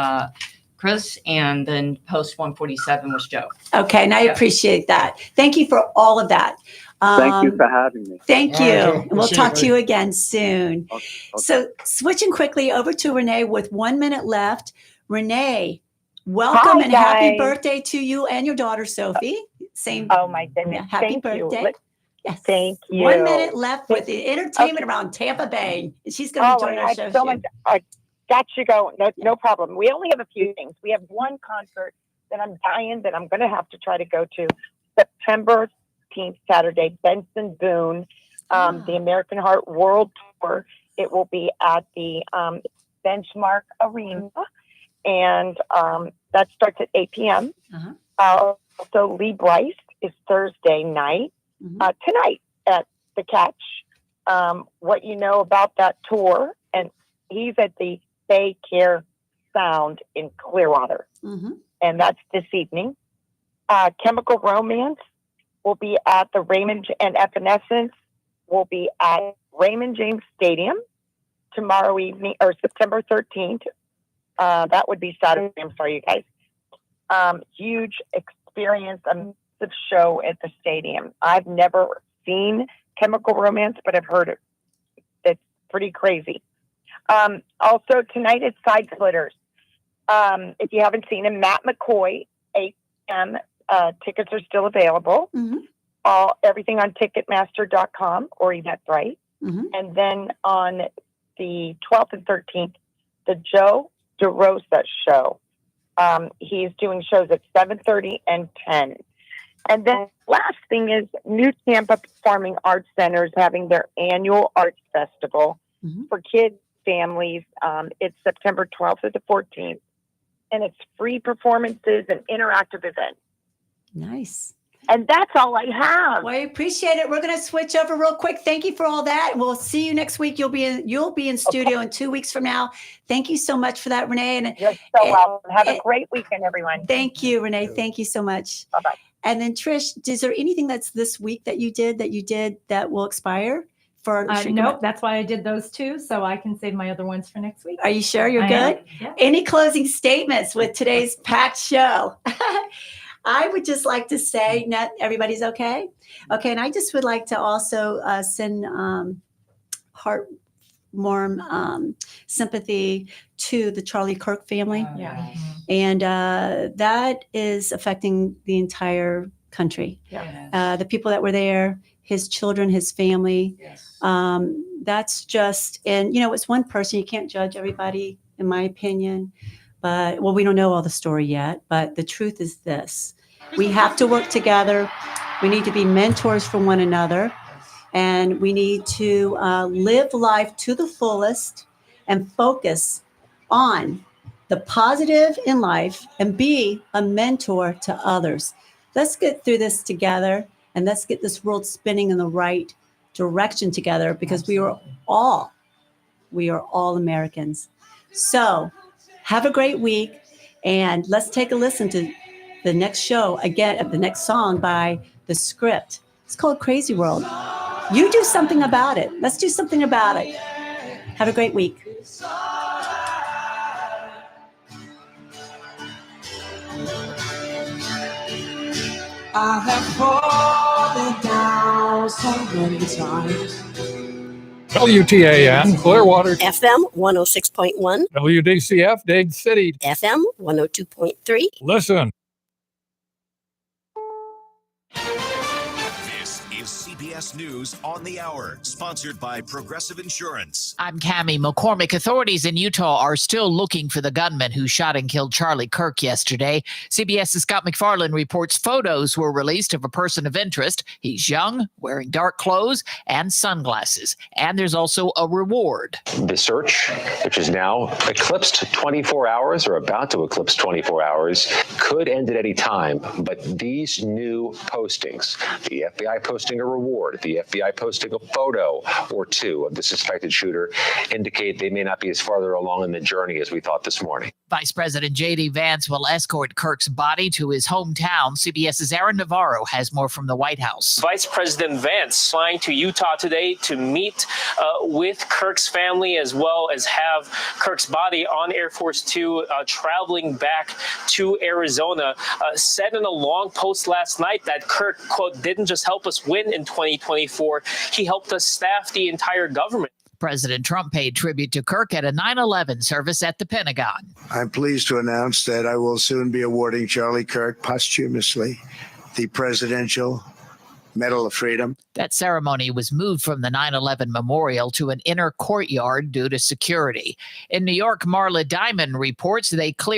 Chris, and then Post 147 was Joe. Okay, and I appreciate that. Thank you for all of that. Thank you for having me. Thank All you. right, Joe. We'll See you talk to later. you again soon. Okay. So switching quickly over to Renee with 1 minute left. Renee, welcome Hi, and happy guys. birthday to you and your daughter, Sophie. Same. Oh my goodness. Happy Thank birthday. you. Yes. Thank you. 1 minute left with the entertainment around Tampa Bay. She's going to be joining our show soon. I got you going. No problem. We only have a few things. We have one concert that I'm dying that I'm going to have to try to go to September 18th, Saturday, Benson Boone, the American Heart World Tour. It will be at the Benchmark Arena, and that starts at 8 p.m. Also, Lee Bryce is Thursday night, tonight at the Catch. What you know about that tour, and he's at the Bay Care Sound in Clearwater, and that's this evening. Chemical Romance will be at the and Evanescence will be at Raymond James Stadium tomorrow evening, or September 13th. That would be Saturday. I'm sorry, you guys. Huge experience, a massive show at the stadium. I've never seen Chemical Romance, but I've heard it. It's pretty crazy. Also, tonight it's Side Splitters. If you haven't seen him, Matt McCoy, 8 p.m. Tickets are still available. Everything on Ticketmaster.com or Eventbrite. And then on the 12th and 13th, the Joe DeRosa show. He's doing shows at 7:30 and 10. And then last thing is New Tampa Performing Arts Center is having their annual arts festival for kids, families. It's September 12th to the 14th. And it's free performances and interactive events. Nice. And that's all I have. Well, I appreciate it. We're going to switch over real quick. Thank you for all that. We'll see you next week. You'll be in studio in 2 weeks from now. Thank you so much for that, Renee. And you're so welcome. Have a great weekend, everyone. Thank you, Renee. Thank you so much. Bye-bye. And then Trish, is there anything that's this week that you did that will expire? Nope, that's why I did those two, so I can save my other ones for next week. Are you sure you're I good? am. Yeah. Any closing statements with today's packed show? I would just like to say, everybody's okay? Okay, and I just would like to also send heartwarm sympathy to the Charlie Kirk family. Yeah. And that is affecting the entire country. Yeah. The people that were there, his children, his family. That's just, and it's one person. You can't judge everybody, in my opinion. But, we don't know all the story yet. But the truth is this. We have to work together. We need to be mentors for one another. And we need to live life to the fullest and focus on the positive in life and be a mentor to others. Let's get through this together, and let's get this world spinning in the right direction together, because we are all Americans. So have a great week, and let's take a listen to the next show again, the next song by The Script. It's called Crazy World. You do something about it. Let's do something about it. Have a great week. I have fallen down so many times. WTAN, Clearwater. FM 106.1. WDCF, Dade City. FM 102.3. Listen. This is CBS News on the Hour, sponsored by Progressive Insurance. I'm Cammie McCormick. Authorities in Utah are still looking for the gunman who shot and killed Charlie Kirk yesterday. CBS's Scott McFarland reports photos were released of a person of interest. He's young, wearing dark clothes and sunglasses. And there's also a reward. The search, which is now eclipsed 24 hours or about to eclipse 24 hours, could end at any time. But these new postings, the FBI posting a reward, the FBI posting a photo or two of the suspected shooter, indicate they may not be as farther along in the journey as we thought this morning. Vice President J.D. Vance will escort Kirk's body to his hometown. CBS's Aaron Navarro has more from the White House. Vice President Vance flying to Utah today to meet with Kirk's family, as well as have Kirk's body on Air Force Two traveling back to Arizona. Said in a long post last night that Kirk, quote, didn't just help us win in 2024, he helped us staff the entire government. President Trump paid tribute to Kirk at a 9/11 service at the Pentagon. I'm pleased to announce that I will soon be awarding Charlie Kirk posthumously the Presidential Medal of Freedom. That ceremony was moved from the 9/11 memorial to an inner courtyard due to security. In New York, Marla Diamond reports they cleared